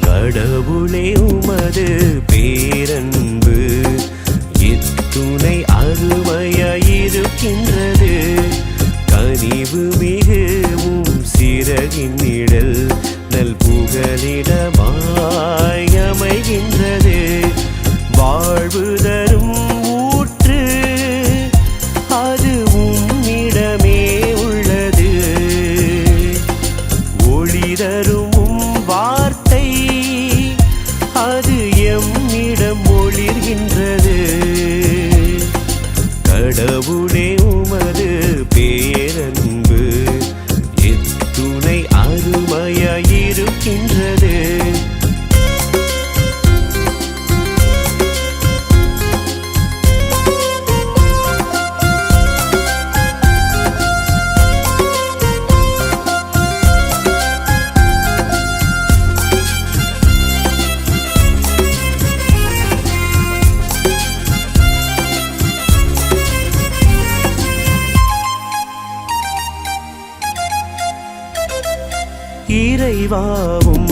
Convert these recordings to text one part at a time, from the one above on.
கடவுளே உமது பேரன்பு இத்துணை அருமையாயிருக்கின்றது. கனிவு மிகவும் சிறகின் நிழல் நல் புகலிடமாய் அமைகின்றது. வாழ்வு தரும் ஊற்று அது உம்மிடமே உள்ளது. ஒளி தரும் வார்த்தை அது எம்மிடம் ஒளிர்கின்றது. கடவுளே உமது பேரன்பு இத்துணை அருமையாயிருக்கின்றது. இறைவாவும்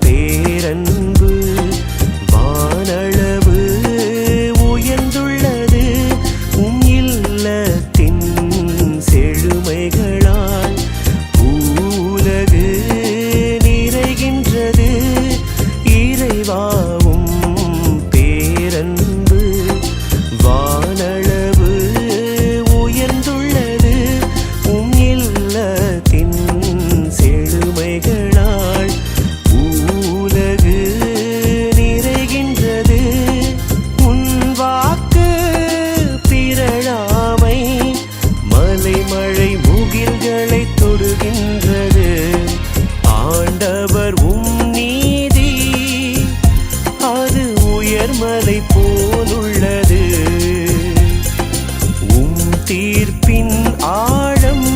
பேரன்பு வானளவு உயர்ந்துள்ளது. உம் இல்லத்தின் செழுமைகளால் உலகு நிறைகின்றது. இறைவாவும் பேரன்பு வானளவு உயர்ந்துள்ளது. உம் இல்லத்தின் செழுமைகளால் உலகு நிறைகின்றது. உன் வாக்கு பிறழாமை மலை மழை முகில்களை தொடுகின்றது. ஆண்டவர் உம் நீதி அது உயர்மலை போலுள்ளது. உம் தீர்ப்பின் ஆழம்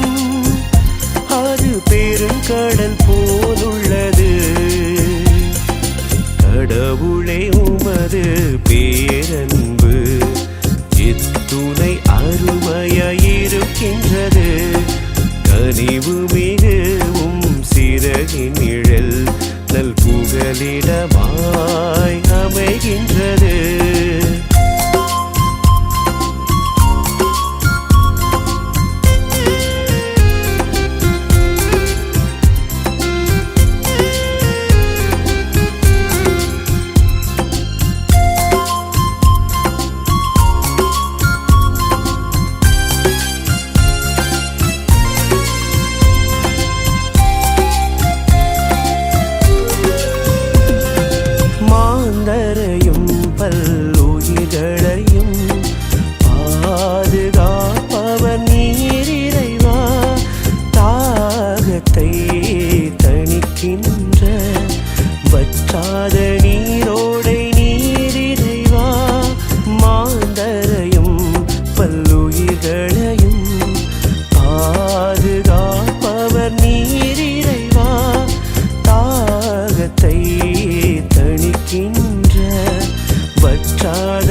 அது பெருங்கடல் போலுள்ளது. கடவுளே உமது பேரன்பு இத்துணை அருமையாயிருக்கின்றது. கனிவு மிகவும் சிறகின் நிழல் நல் புகலிடமாய் அமைகின்றது. மாந்தரையும் பல்லுயிர்களையும் பாதுகாப்பவர் நீர் இறைவா. தாகத்தை தணிக்கின்ற வற்றாத நீரோடை நீர் இறைவா. மாந்தரையும் பல்லுயிர்களையும் பாதுகாப்பவர் நீர் இறைவா. தாகத்தை தணிக்கின்ற வற்றாத